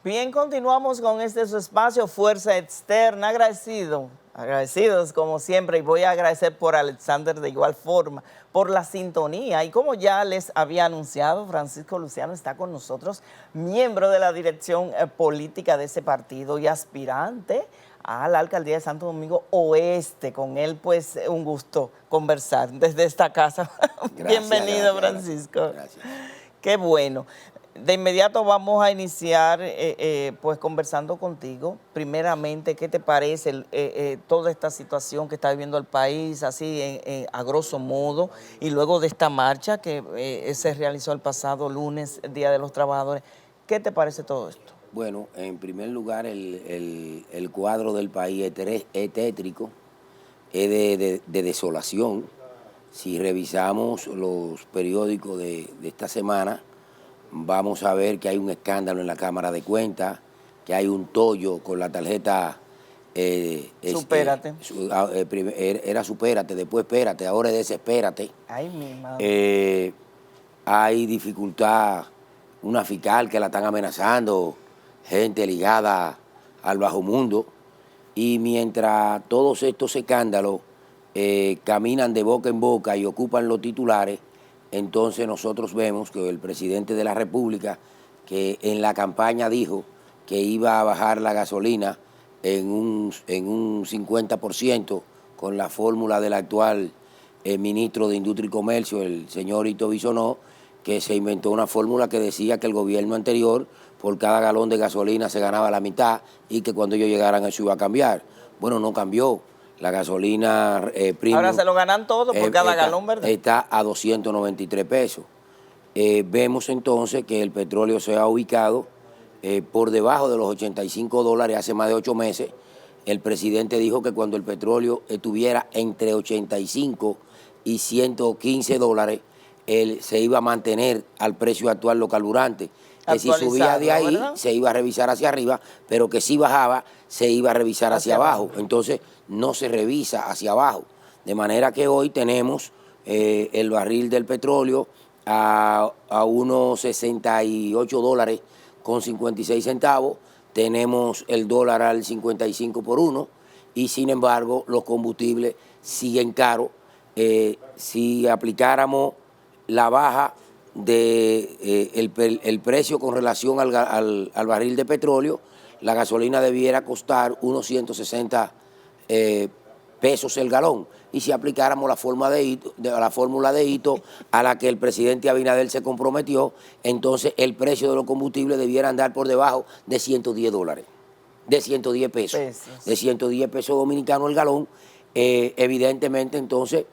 Bien, continuamos con su espacio Fuerza Externa. Agradecidos como siempre, y voy a agradecer por Alexander de igual forma, por la sintonía. Y como ya les había anunciado, Francisco Luciano está con nosotros, miembro de la dirección política de ese partido y aspirante a la alcaldía de Santo Domingo Oeste. Con él, pues, un gusto conversar desde esta casa. Bienvenido, Francisco. Gracias. Qué bueno. De inmediato vamos a iniciar pues conversando contigo. Primeramente, ¿qué te parece toda esta situación que está viviendo el país, así a grosso modo, y luego de esta marcha que se realizó el pasado lunes, Día de los Trabajadores? ¿Qué te parece todo esto? Bueno, en primer lugar, el cuadro del país es tétrico, es de desolación. Si revisamos los periódicos de esta semana, vamos a ver que hay un escándalo en la Cámara de Cuentas, que hay un tollo con la tarjeta. Supérate. Era supérate, después espérate, ahora es desespérate. Ay, mi madre. Hay dificultad, una fiscal que la están amenazando, gente ligada al bajo mundo. Y mientras todos estos escándalos caminan de boca en boca y ocupan los titulares, entonces nosotros vemos que el presidente de la República, que en la campaña dijo que iba a bajar la gasolina en un 50% con la fórmula del actual ministro de Industria y Comercio, el señor Ito Bisonó, que se inventó una fórmula que decía que el gobierno anterior por cada galón de gasolina se ganaba la mitad y que cuando ellos llegaran eso iba a cambiar. Bueno, no cambió. La gasolina premium, ahora se lo ganan todo por cada galón, ¿verdad? Está a 293 pesos. Vemos entonces que el petróleo se ha ubicado por debajo de los $85 hace más de 8 meses. El presidente dijo que cuando el petróleo estuviera entre 85 y $115, él se iba a mantener al precio actual los carburantes. Que si subía de ahí, ¿verdad?, se iba a revisar hacia arriba, pero que si bajaba, se iba a revisar hacia abajo. Entonces, no se revisa hacia abajo. De manera que hoy tenemos el barril del petróleo a unos $68 con 56 centavos. Tenemos el dólar al 55 por 1 y sin embargo los combustibles siguen caros. Si aplicáramos la baja el precio con relación al barril de petróleo, la gasolina debiera costar unos 160 pesos el galón. Y si aplicáramos la fórmula de Ito a la que el presidente Abinader se comprometió, entonces el precio de los combustibles debiera andar por debajo de $110, de 110 pesos, de 110 pesos dominicanos el galón. Evidentemente entonces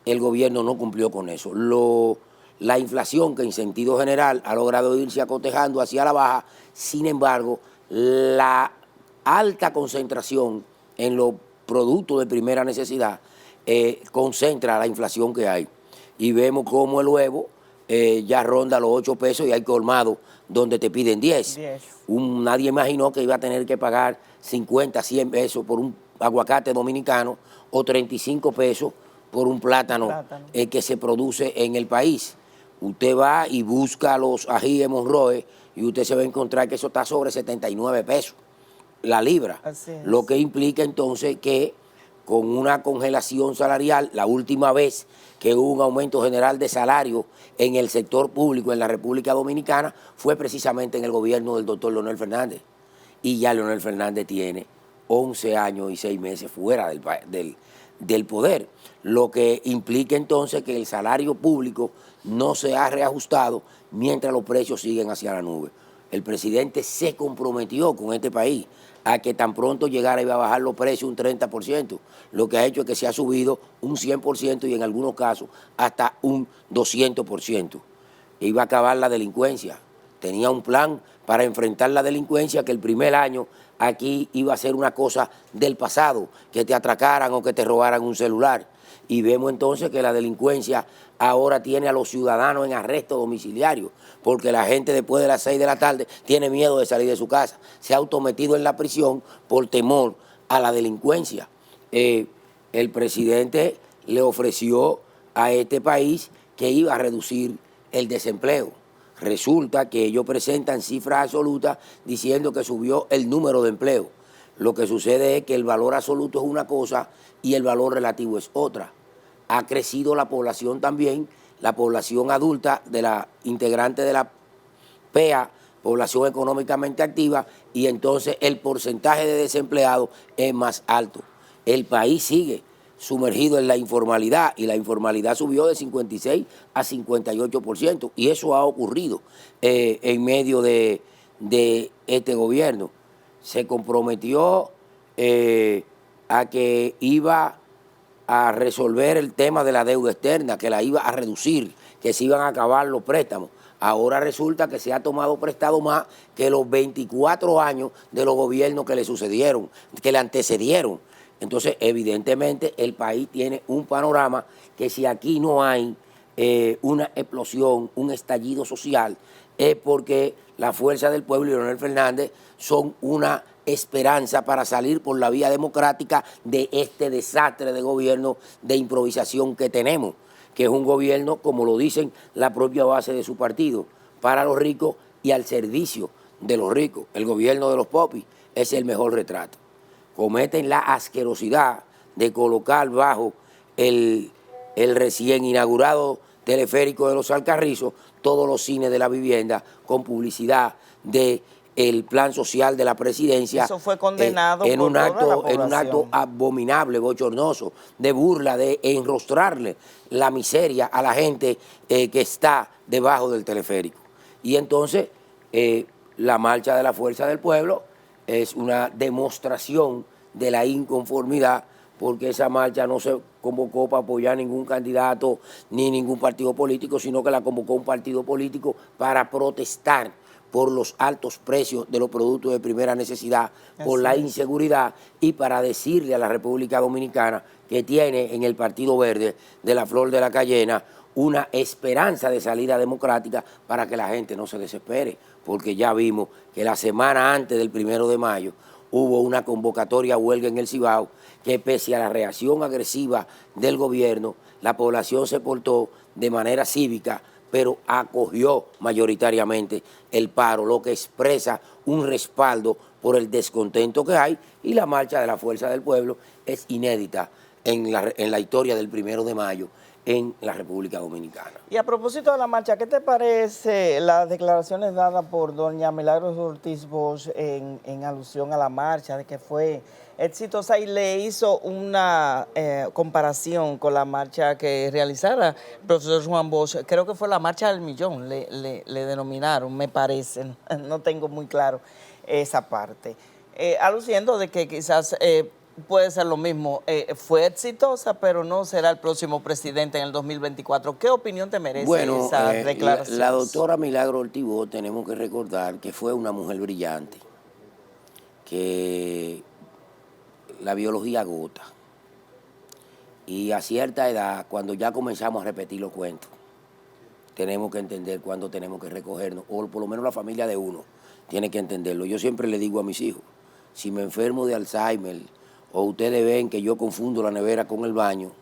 el gobierno no cumplió con eso. La inflación, que en sentido general ha logrado irse acotejando hacia la baja, sin embargo, la alta concentración en los productos de primera necesidad concentra la inflación que hay. Y vemos cómo el huevo ya ronda los 8 pesos y hay colmados donde te piden 10. Nadie imaginó que iba a tener que pagar 50, 100 pesos por un aguacate dominicano o 35 pesos por un plátano que se produce en el país. Usted va y busca los ajíes de Monroe y usted se va a encontrar que eso está sobre 79 pesos la libra. Lo que implica entonces que con una congelación salarial, la última vez que hubo un aumento general de salario en el sector público en la República Dominicana fue precisamente en el gobierno del doctor Leonel Fernández. Y ya Leonel Fernández tiene 11 años y 6 meses fuera del poder, lo que implica entonces que el salario público no se ha reajustado mientras los precios siguen hacia la nube. El presidente se comprometió con este país a que tan pronto llegara iba a bajar los precios un 30%, lo que ha hecho es que se ha subido un 100% y en algunos casos hasta un 200%. Iba a acabar la delincuencia, tenía un plan para enfrentar la delincuencia que el primer año aquí iba a ser una cosa del pasado, que te atracaran o que te robaran un celular. Y vemos entonces que la delincuencia ahora tiene a los ciudadanos en arresto domiciliario, porque la gente después de las 6 de la tarde tiene miedo de salir de su casa. Se ha autometido en la prisión por temor a la delincuencia. El presidente le ofreció a este país que iba a reducir el desempleo. Resulta que ellos presentan cifras absolutas diciendo que subió el número de empleo. Lo que sucede es que el valor absoluto es una cosa y el valor relativo es otra. Ha crecido la población también, la población adulta de la integrante de la PEA, población económicamente activa, y entonces el porcentaje de desempleados es más alto. El país sigue sumergido en la informalidad y la informalidad subió de 56 a 58%, y eso ha ocurrido en medio de este gobierno. Se comprometió a que iba a resolver el tema de la deuda externa, que la iba a reducir, que se iban a acabar los préstamos. Ahora resulta que se ha tomado prestado más que los 24 años de los gobiernos que le sucedieron, que le antecedieron. Entonces, evidentemente, el país tiene un panorama que si aquí no hay una explosión, un estallido social, es porque la fuerza del pueblo y Leonel Fernández son una esperanza para salir por la vía democrática de este desastre de gobierno de improvisación que tenemos, que es un gobierno, como lo dicen la propia base de su partido, para los ricos y al servicio de los ricos. El gobierno de los popis es el mejor retrato. Cometen la asquerosidad de colocar bajo el recién inaugurado teleférico de los Alcarrizos todos los cines de la vivienda con publicidad del plan social de la presidencia. Eso fue condenado en por un toda la población. En un acto abominable, bochornoso, de burla, de enrostrarle la miseria a la gente que está debajo del teleférico. Y entonces la marcha de la fuerza del pueblo es una demostración de la inconformidad, porque esa marcha no se convocó para apoyar ningún candidato ni ningún partido político, sino que la convocó un partido político para protestar por los altos precios de los productos de primera necesidad, por la inseguridad, y para decirle a la República Dominicana que tiene en el Partido Verde de la Flor de la Cayena una esperanza de salida democrática para que la gente no se desespere, porque ya vimos que la semana antes del 1 de mayo hubo una convocatoria a huelga en el Cibao, que pese a la reacción agresiva del gobierno, la población se portó de manera cívica, pero acogió mayoritariamente el paro, lo que expresa un respaldo por el descontento que hay, y la marcha de la fuerza del pueblo es inédita en la historia del 1 de mayo en la República Dominicana. Y a propósito de la marcha, ¿qué te parece las declaraciones dadas por doña Milagros Ortiz Bosch en alusión a la marcha, de que fue exitosa, y le hizo una comparación con la marcha que realizara el profesor Juan Bosch? Creo que fue la marcha del millón, le denominaron, me parece, no tengo muy claro esa parte. Aluciendo de que quizás puede ser lo mismo, fue exitosa, pero no será el próximo presidente en el 2024. ¿Qué opinión te merece esa declaración? La doctora Milagros Ortiz Bosch, tenemos que recordar que fue una mujer brillante, que la biología agota, y a cierta edad, cuando ya comenzamos a repetir los cuentos, tenemos que entender cuándo tenemos que recogernos, o por lo menos la familia de uno tiene que entenderlo. Yo siempre le digo a mis hijos, si me enfermo de Alzheimer, o ustedes ven que yo confundo la nevera con el baño,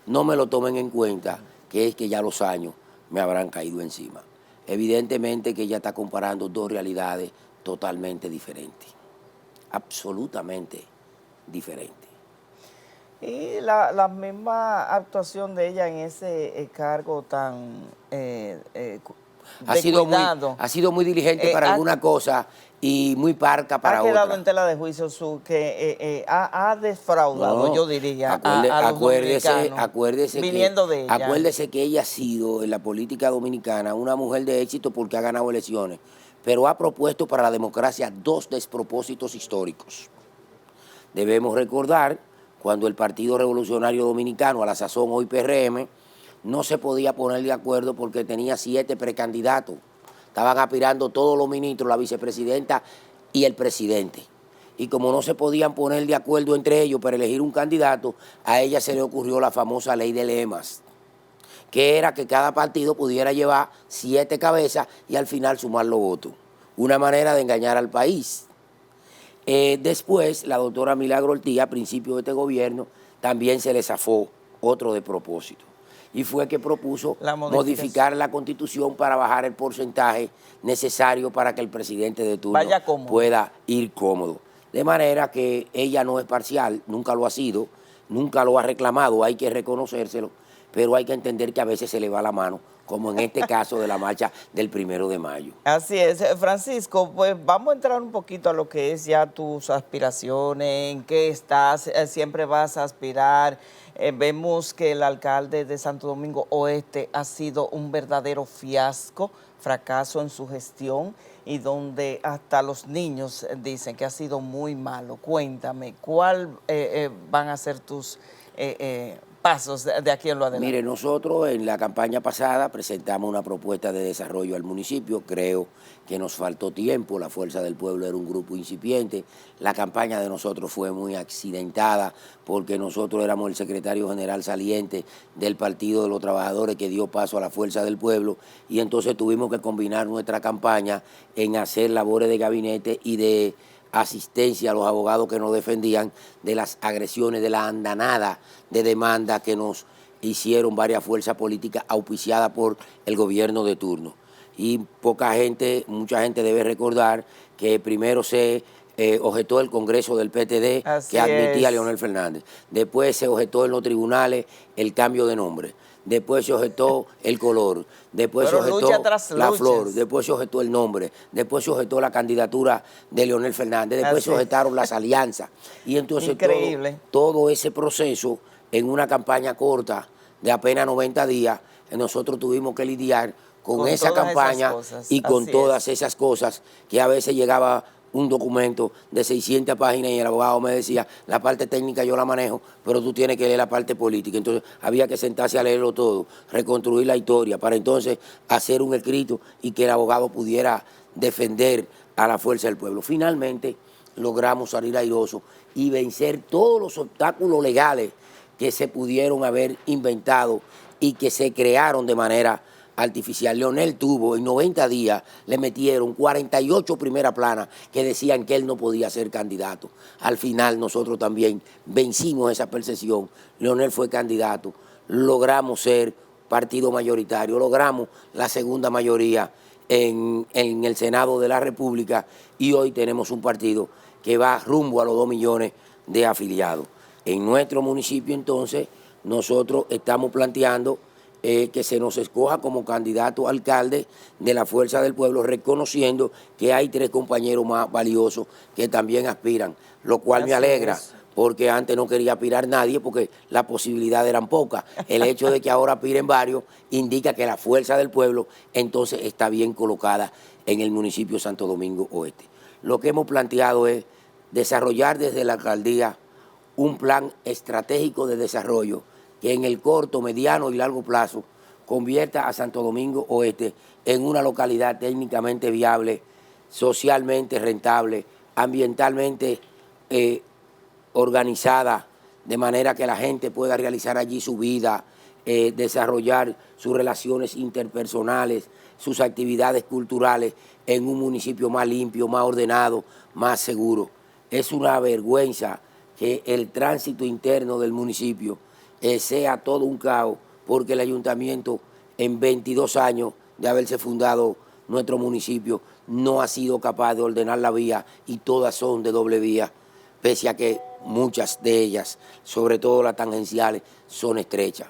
no me lo tomen en cuenta, que es que ya los años me habrán caído encima. Evidentemente que ella está comparando dos realidades totalmente diferentes, absolutamente diferentes. Y la misma actuación de ella en ese cargo tan ha sido muy diligente para alguna cosa y muy parca para otra. Ha quedado en tela de juicio que ha defraudado, yo diría, a los dominicanos, acuérdese que ella ha sido en la política dominicana una mujer de éxito porque ha ganado elecciones, pero ha propuesto para la democracia dos despropósitos históricos. Debemos recordar cuando el Partido Revolucionario Dominicano, a la sazón hoy PRM, no se podía poner de acuerdo porque tenía 7 precandidatos. Estaban aspirando todos los ministros, la vicepresidenta y el presidente. Y como no se podían poner de acuerdo entre ellos para elegir un candidato, a ella se le ocurrió la famosa ley de lemas, que era que cada partido pudiera llevar 7 cabezas y al final sumar los votos. Una manera de engañar al país. Después, la doctora Milagros Ortiz, a principio de este gobierno, también se le zafó otro de propósito. y fue que propuso La modificación. modificar la Constitución para bajar el porcentaje necesario para que el presidente de turno Vaya cómodo. pueda ir cómodo. De manera que ella no es parcial, nunca lo ha sido, nunca lo ha reclamado, hay que reconocérselo, pero hay que entender que a veces se le va la mano, como en este caso de la marcha del 1 de mayo. Así es, Francisco, pues vamos a entrar un poquito a lo que es ya tus aspiraciones, en qué estás, siempre vas a aspirar. Vemos que el alcalde de Santo Domingo Oeste ha sido un verdadero fiasco, fracaso en su gestión y donde hasta los niños dicen que ha sido muy malo. Cuéntame, ¿cuál van a ser tus pasos de aquí en lo adelante? Mire, nosotros en la campaña pasada presentamos una propuesta de desarrollo al municipio. Creo que nos faltó tiempo, la Fuerza del Pueblo era un grupo incipiente. La campaña de nosotros fue muy accidentada porque nosotros éramos el secretario general saliente del Partido de los Trabajadores que dio paso a la Fuerza del Pueblo, y entonces tuvimos que combinar nuestra campaña en hacer labores de gabinete y de asistencia a los abogados que nos defendían de las agresiones, de la andanada de demanda que nos hicieron varias fuerzas políticas auspiciadas por el gobierno de turno. Y mucha gente debe recordar que primero se objetó el Congreso del PTD que admitía a Leonel Fernández. Después se objetó en los tribunales el cambio de nombre. Después se objetó el color, después se objetó la flor, después se objetó el nombre, después se objetó la candidatura de Leonel Fernández, después se objetaron las alianzas. Y entonces todo ese proceso, en una campaña corta de apenas 90 días, nosotros tuvimos que lidiar con esa campaña y con todas esas cosas que a veces llegaba un documento de 600 páginas y el abogado me decía, la parte técnica yo la manejo, pero tú tienes que leer la parte política. Entonces había que sentarse a leerlo todo, reconstruir la historia, para entonces hacer un escrito y que el abogado pudiera defender a la Fuerza del Pueblo. Finalmente logramos salir airosos y vencer todos los obstáculos legales que se pudieron haber inventado y que se crearon de manera artificial. Leonel tuvo, en 90 días, le metieron 48 primeras planas que decían que él no podía ser candidato. Al final nosotros también vencimos esa percepción. Leonel fue candidato, logramos ser partido mayoritario, logramos la segunda mayoría en el Senado de la República y hoy tenemos un partido que va rumbo a los 2 millones de afiliados. En nuestro municipio entonces nosotros estamos planteando que se nos escoja como candidato a alcalde de la Fuerza del Pueblo, reconociendo que hay 3 compañeros más valiosos que también aspiran, lo cual me alegra, porque antes no quería aspirar nadie porque las posibilidades eran pocas. El hecho de que ahora aspiren varios indica que la Fuerza del Pueblo entonces está bien colocada en el municipio de Santo Domingo Oeste. Lo que hemos planteado es desarrollar desde la alcaldía un plan estratégico de desarrollo que en el corto, mediano y largo plazo convierta a Santo Domingo Oeste en una localidad técnicamente viable, socialmente rentable, ambientalmente organizada, de manera que la gente pueda realizar allí su vida, desarrollar sus relaciones interpersonales, sus actividades culturales en un municipio más limpio, más ordenado, más seguro. Es una vergüenza que el tránsito interno del municipio sea todo un caos, porque el ayuntamiento en 22 años de haberse fundado nuestro municipio no ha sido capaz de ordenar la vía y todas son de doble vía, pese a que muchas de ellas, sobre todo las tangenciales, son estrechas.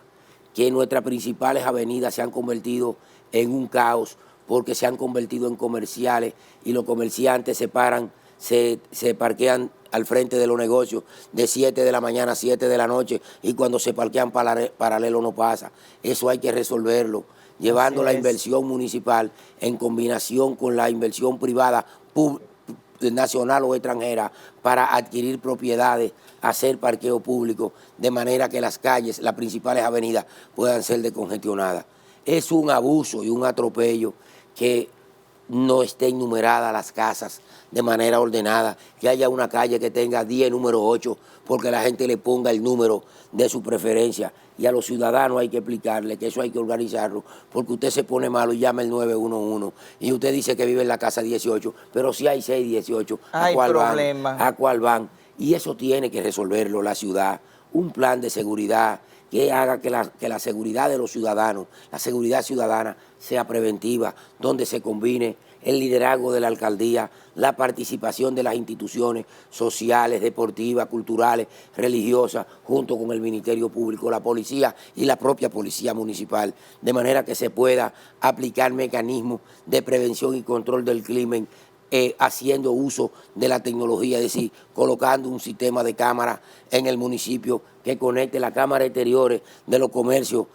Que nuestras principales avenidas se han convertido en un caos porque se han convertido en comerciales y los comerciantes se parquean al frente de los negocios de 7 de la mañana a 7 de la noche y cuando se parquean paralelo no pasa. Eso hay que resolverlo, llevando la inversión municipal en combinación con la inversión privada nacional o extranjera para adquirir propiedades, hacer parqueo público, de manera que las calles, las principales avenidas puedan ser descongestionadas. Es un abuso y un atropello que no estén numeradas las casas de manera ordenada, que haya una calle que tenga 10 número 8, porque la gente le ponga el número de su preferencia. Y a los ciudadanos hay que explicarle que eso hay que organizarlo, porque usted se pone malo y llama el 911 y usted dice que vive en la casa 18, pero si hay 618, ¿a cuál van? Y eso tiene que resolverlo la ciudad, un plan de seguridad que haga que la seguridad de los ciudadanos, la seguridad ciudadana sea preventiva, donde se combine el liderazgo de la alcaldía, la participación de las instituciones sociales, deportivas, culturales, religiosas, junto con el Ministerio Público, la policía y la propia policía municipal, de manera que se pueda aplicar mecanismos de prevención y control del crimen, haciendo uso de la tecnología, es decir, colocando un sistema de cámara en el municipio que conecte la cámara exteriores de los comercios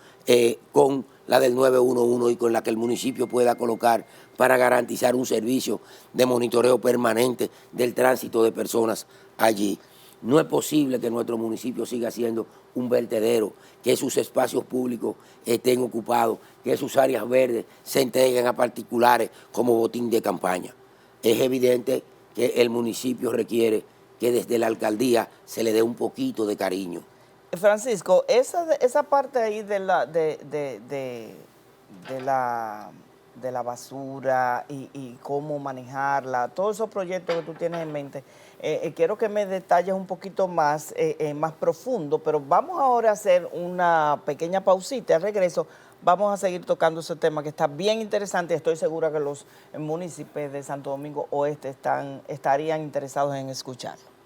con la del 911 y con la que el municipio pueda colocar para garantizar un servicio de monitoreo permanente del tránsito de personas allí. No es posible que nuestro municipio siga siendo un vertedero, que sus espacios públicos estén ocupados, que sus áreas verdes se entreguen a particulares como botín de campaña. Es evidente que el municipio requiere que desde la alcaldía se le dé un poquito de cariño. Francisco, esa parte ahí de la basura y cómo manejarla, todos esos proyectos que tú tienes en mente, quiero que me detalles un poquito más, más profundo, pero vamos ahora a hacer una pequeña pausita. Al regreso vamos a seguir tocando ese tema que está bien interesante. Estoy segura que los municipios de Santo Domingo Oeste estarían interesados en escucharlo.